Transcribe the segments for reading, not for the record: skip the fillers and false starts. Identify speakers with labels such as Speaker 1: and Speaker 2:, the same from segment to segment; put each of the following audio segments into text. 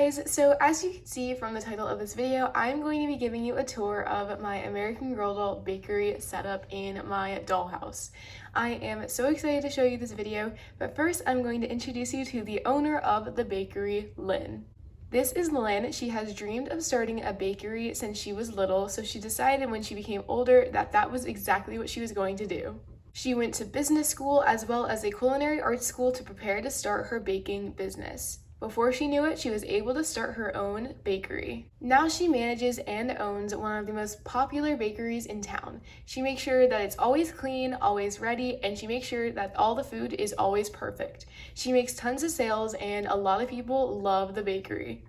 Speaker 1: guys, so as you can see from the title of this video, I'm going to be giving you a tour of my American Girl doll bakery setup in my dollhouse. I am so excited to show you this video, but first I'm going to introduce you to the owner of the bakery, Lynn. This is Lynn. She has dreamed of starting a bakery since she was little, so she decided when she became older that that was exactly what she was going to do. She went to business school as well as a culinary arts school to prepare to start her baking business. Before she knew it, she was able to start her own bakery. Now she manages and owns one of the most popular bakeries in town. She makes sure that it's always clean, always ready, and she makes sure that all the food is always perfect. She makes tons of sales and a lot of people love the bakery.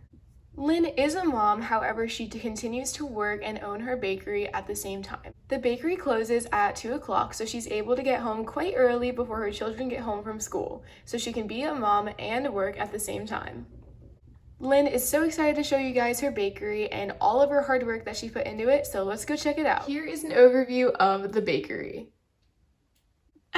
Speaker 1: Lynn is a mom, however, she continues to work and own her bakery at the same time. The bakery closes at 2 o'clock, so she's able to get home quite early before her children get home from school, so she can be a mom and work at the same time. Lynn is so excited to show you guys her bakery and all of her hard work that she put into it, so let's go check it out. Here is an overview of the bakery.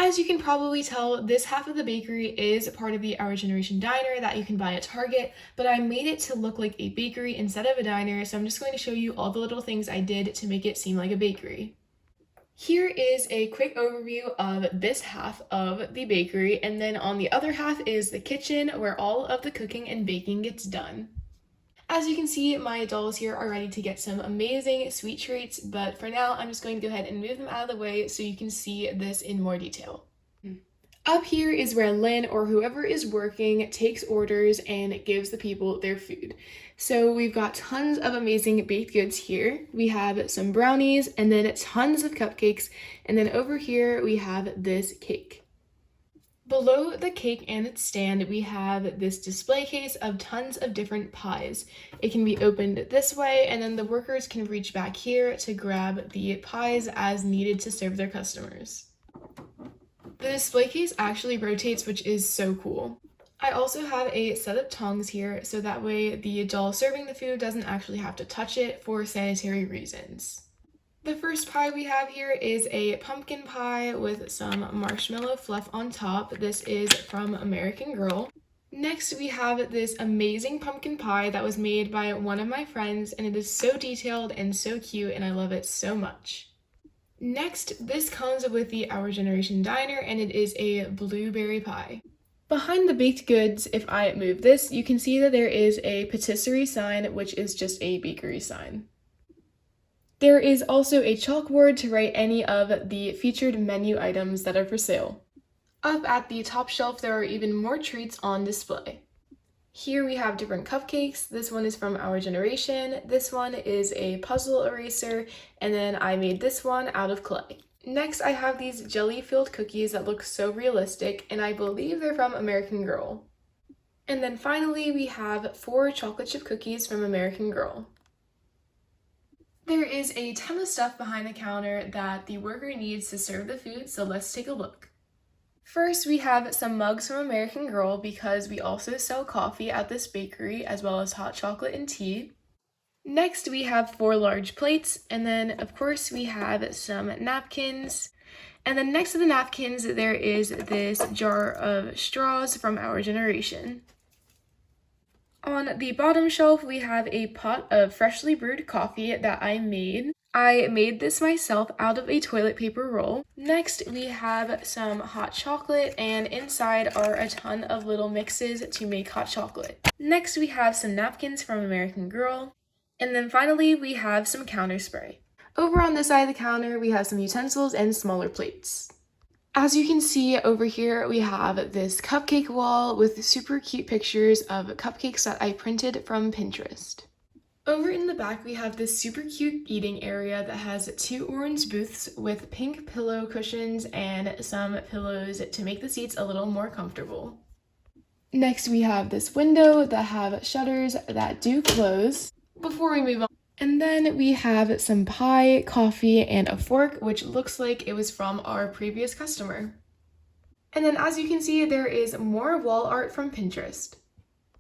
Speaker 1: As you can probably tell, this half of the bakery is part of the Our Generation diner that you can buy at Target, but I made it to look like a bakery instead of a diner, so I'm just going to show you all the little things I did to make it seem like a bakery. Here is a quick overview of this half of the bakery, and then on the other half is the kitchen where all of the cooking and baking gets done. As you can see, my dolls here are ready to get some amazing sweet treats, but for now, I'm just going to go ahead and move them out of the way so you can see this in more detail. Up here is where Lynn or whoever is working takes orders and gives the people their food. So we've got tons of amazing baked goods here. We have some brownies and then tons of cupcakes, and then over here we have this cake. Below the cake and its stand, we have this display case of tons of different pies. It can be opened this way, and then the workers can reach back here to grab the pies as needed to serve their customers. The display case actually rotates, which is so cool. I also have a set of tongs here, so that way the doll serving the food doesn't actually have to touch it for sanitary reasons. The first pie we have here is a pumpkin pie with some marshmallow fluff on top. This is from American Girl. Next, we have this amazing pumpkin pie that was made by one of my friends, and it is so detailed and so cute, and I love it so much. Next, this comes with the Our Generation diner, and it is a blueberry pie. Behind the baked goods, if I move this, you can see that there is a patisserie sign, which is just a bakery sign. There is also a chalkboard to write any of the featured menu items that are for sale. Up at the top shelf, there are even more treats on display. Here we have different cupcakes. This one is from Our Generation. This one is a puzzle eraser, and then I made this one out of clay. Next, I have these jelly-filled cookies that look so realistic, and I believe they're from American Girl. And then finally, we have 4 chocolate chip cookies from American Girl. There is a ton of stuff behind the counter that the worker needs to serve the food, so let's take a look. First, we have some mugs from American Girl because we also sell coffee at this bakery as well as hot chocolate and tea. Next, we have 4 large plates, and then of course we have some napkins. And then next to the napkins, there is this jar of straws from Our Generation. On the bottom shelf, we have a pot of freshly brewed coffee that I made. I made this myself out of a toilet paper roll. Next, we have some hot chocolate, and inside are a ton of little mixes to make hot chocolate. Next, we have some napkins from American Girl. And then finally, we have some counter spray. Over on this side of the counter, we have some utensils and smaller plates. As you can see over here, we have this cupcake wall with super cute pictures of cupcakes that I printed from Pinterest. Over in the back, we have this super cute eating area that has 2 orange booths with pink pillow cushions and some pillows to make the seats a little more comfortable. Next, we have this window that have shutters that do close. Before we move on, and then we have some pie, coffee, and a fork, which looks like it was from our previous customer. And then as you can see, there is more wall art from Pinterest.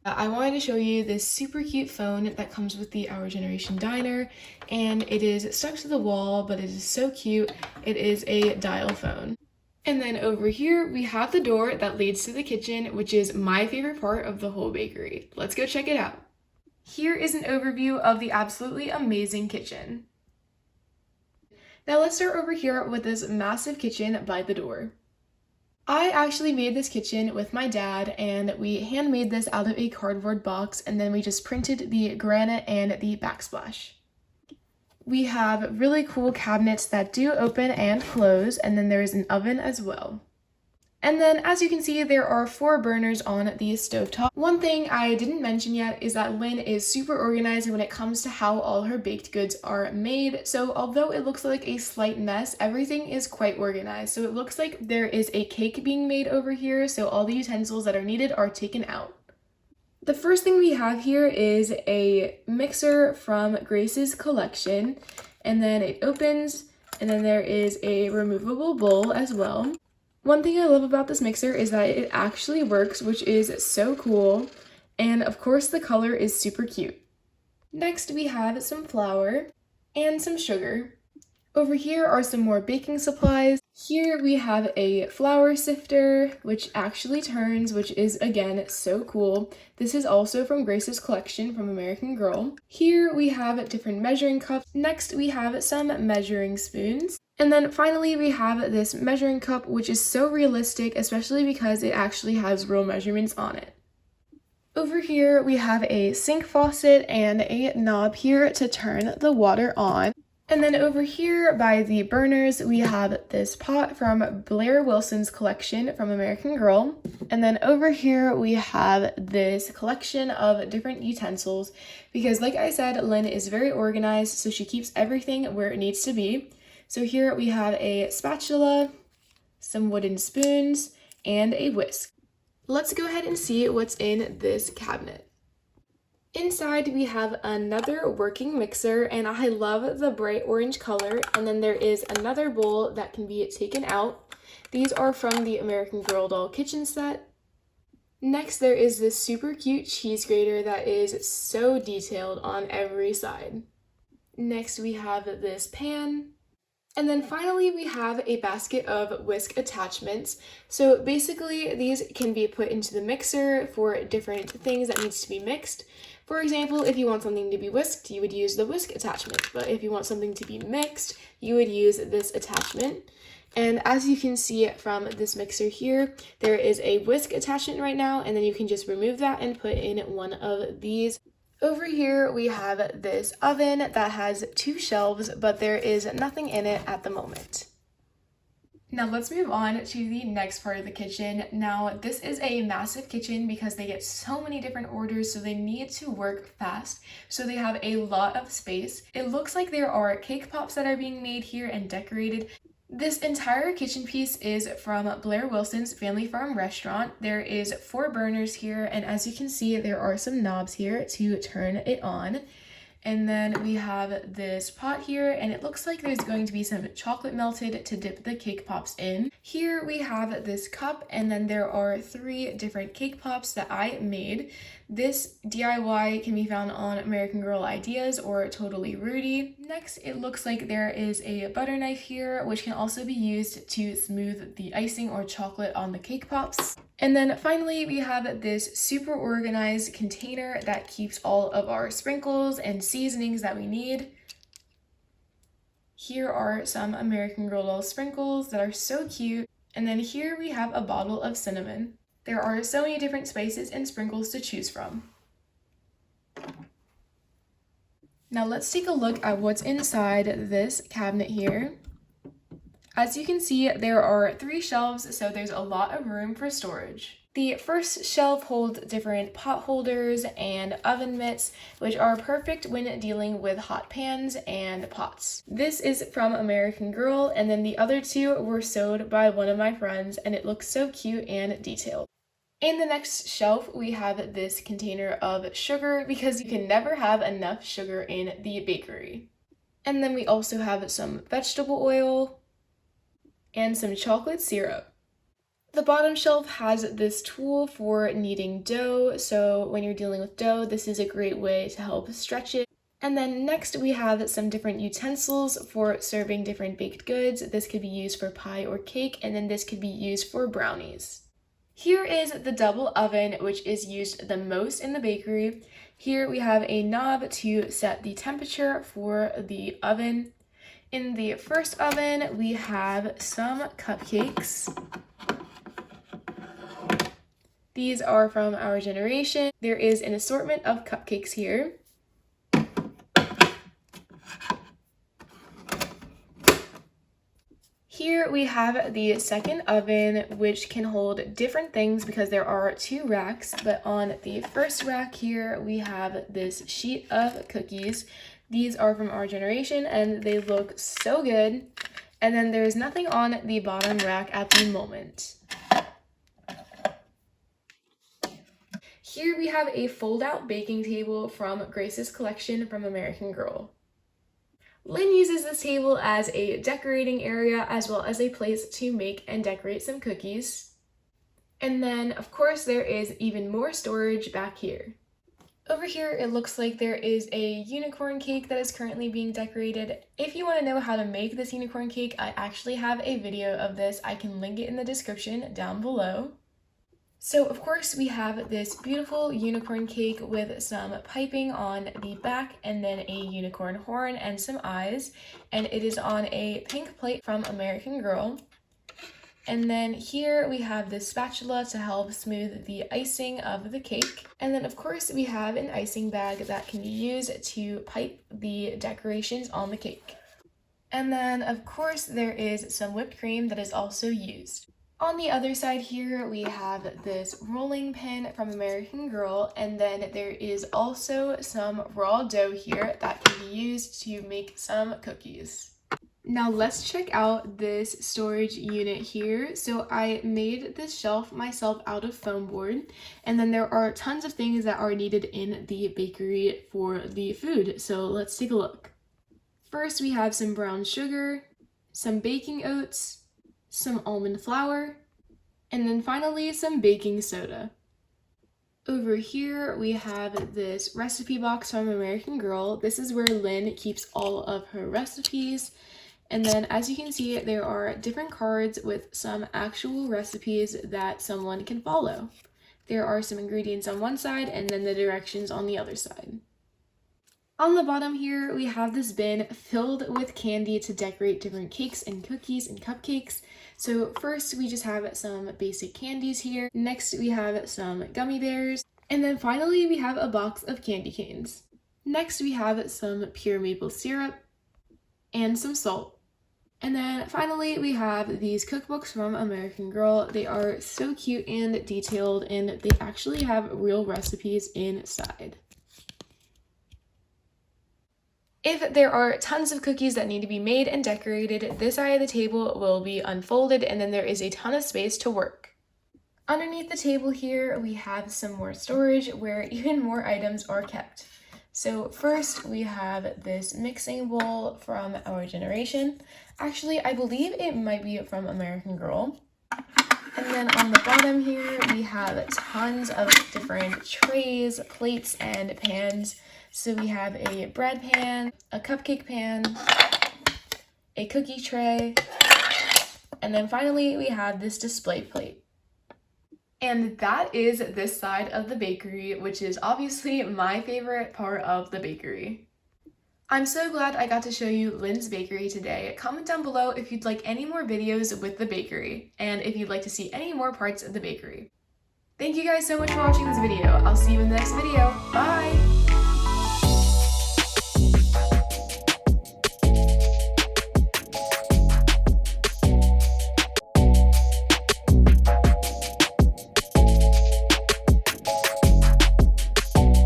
Speaker 1: I wanted to show you this super cute phone that comes with the Our Generation diner, and it is stuck to the wall, but it is so cute. It is a dial phone. And then over here, we have the door that leads to the kitchen, which is my favorite part of the whole bakery. Let's go check it out. Here is an overview of the absolutely amazing kitchen. Now let's start over here with this massive kitchen by the door. I actually made this kitchen with my dad, and we handmade this out of a cardboard box, and then we just printed the granite and the backsplash. We have really cool cabinets that do open and close, and then there's an oven as well. And then, as you can see, there are 4 burners on the stovetop. One thing I didn't mention yet is that Lynn is super organized when it comes to how all her baked goods are made. So although it looks like a slight mess, everything is quite organized. So it looks like there is a cake being made over here, so all the utensils that are needed are taken out. The first thing we have here is a mixer from Grace's collection, and then it opens, and then there is a removable bowl as well. One thing I love about this mixer is that it actually works, which is so cool, and of course the color is super cute. Next we have some flour and some sugar. Over here are some more baking supplies. Here we have a flour sifter, which actually turns, which is again so cool. This is also from Grace's collection from American Girl. Here we have different measuring cups. Next we have some measuring spoons. And then finally we have this measuring cup, which is so realistic, especially because it actually has real measurements on it. Over here we have a sink faucet and a knob here to turn the water on. And then over here by the burners, we have this pot from Blair Wilson's collection from American Girl. And then over here, we have this collection of different utensils because like I said, Lynn is very organized, so she keeps everything where it needs to be. So here we have a spatula, some wooden spoons, and a whisk. Let's go ahead and see what's in this cabinet. Inside we have another working mixer, and I love the bright orange color, and then there is another bowl that can be taken out. These are from the American Girl doll kitchen set. Next there is this super cute cheese grater that is so detailed on every side. Next we have this pan. And then finally we have a basket of whisk attachments. So basically these can be put into the mixer for different things that needs to be mixed. For example, if you want something to be whisked, you would use the whisk attachment. But if you want something to be mixed, you would use this attachment. And as you can see from this mixer here, there is a whisk attachment right now, and then you can just remove that and put in one of these. Over here we have this oven that has 2 shelves, but there is nothing in it at the moment. Now let's move on to the next part of the kitchen. Now this is a massive kitchen because they get so many different orders, so they need to work fast. So they have a lot of space. It looks like there are cake pops that are being made here and decorated. This entire kitchen piece is from Blair Wilson's Family Farm restaurant. There is 4 burners here, and as you can see, there are some knobs here to turn it on. And then we have this pot here, and it looks like there's going to be some chocolate melted to dip the cake pops in. Here we have this cup, and then there are 3 different cake pops that I made. This DIY can be found on American Girl Ideas or Totally Rudy. Next, it looks like there is a butter knife here, which can also be used to smooth the icing or chocolate on the cake pops. And then finally, we have this super organized container that keeps all of our sprinkles and seasonings that we need. Here are some American Girl doll sprinkles that are so cute. And then here we have a bottle of cinnamon. There are so many different spices and sprinkles to choose from. Now let's take a look at what's inside this cabinet here. As you can see, there are 3 shelves, so there's a lot of room for storage. The first shelf holds different pot holders and oven mitts, which are perfect when dealing with hot pans and pots. This is from American Girl, and then the other 2 were sewed by one of my friends, and it looks so cute and detailed. In the next shelf, we have this container of sugar because you can never have enough sugar in the bakery. And then we also have some vegetable oil and some chocolate syrup. The bottom shelf has this tool for kneading dough, so when you're dealing with dough, this is a great way to help stretch it. And then next we have some different utensils for serving different baked goods. This could be used for pie or cake, and then this could be used for brownies. Here is the double oven, which is used the most in the bakery. Here we have a knob to set the temperature for the oven. In the first oven, we have some cupcakes. These are from our generation. There is an assortment of cupcakes here. Here we have the second oven, which can hold different things because there are two racks, but on the first rack here, we have this sheet of cookies. These are from our generation and they look so good. And then there's nothing on the bottom rack at the moment. Here we have a fold-out baking table from Grace's collection from American Girl. Lynn uses this table as a decorating area as well as a place to make and decorate some cookies. And then, of course, there is even more storage back here. Over here, it looks like there is a unicorn cake that is currently being decorated. If you want to know how to make this unicorn cake, I actually have a video of this. I can link it in the description down below. So of course we have this beautiful unicorn cake with some piping on the back and then a unicorn horn and some eyes, and it is on a pink plate from American Girl. And then here we have this spatula to help smooth the icing of the cake. And then of course we have an icing bag that can be used to pipe the decorations on the cake. And then of course there is some whipped cream that is also used. On the other side here, we have this rolling pin from American Girl, and then there is also some raw dough here that can be used to make some cookies. Now let's check out this storage unit here. So I made this shelf myself out of foam board, and then there are tons of things that are needed in the bakery for the food. So let's take a look. First, we have some brown sugar, some baking oats, some almond flour, and then finally some baking soda. Over here we have this recipe box from American Girl. This is where Lynn keeps all of her recipes. And then as you can see, there are different cards with some actual recipes that someone can follow. There are some ingredients on one side and then the directions on the other side. On the bottom here, we have this bin filled with candy to decorate different cakes and cookies and cupcakes. So first we just have some basic candies here. Next we have some gummy bears. And then finally we have a box of candy canes. Next we have some pure maple syrup and some salt. And then finally we have these cookbooks from American Girl. They are so cute and detailed, and they actually have real recipes inside. If there are tons of cookies that need to be made and decorated, this side of the table will be unfolded, and then there is a ton of space to work. Underneath the table here, we have some more storage where even more items are kept. So first we have this mixing bowl from our generation. Actually, I believe it might be from American Girl. And then on the bottom here, we have tons of different trays, plates, and pans. So we have a bread pan, a cupcake pan, a cookie tray, and then finally we have this display plate. And that is this side of the bakery, which is obviously my favorite part of the bakery. I'm so glad I got to show you Lynn's bakery today. Comment down below if you'd like any more videos with the bakery, and if you'd like to see any more parts of the bakery. Thank you guys so much for watching this video. I'll see you in the next video. Bye!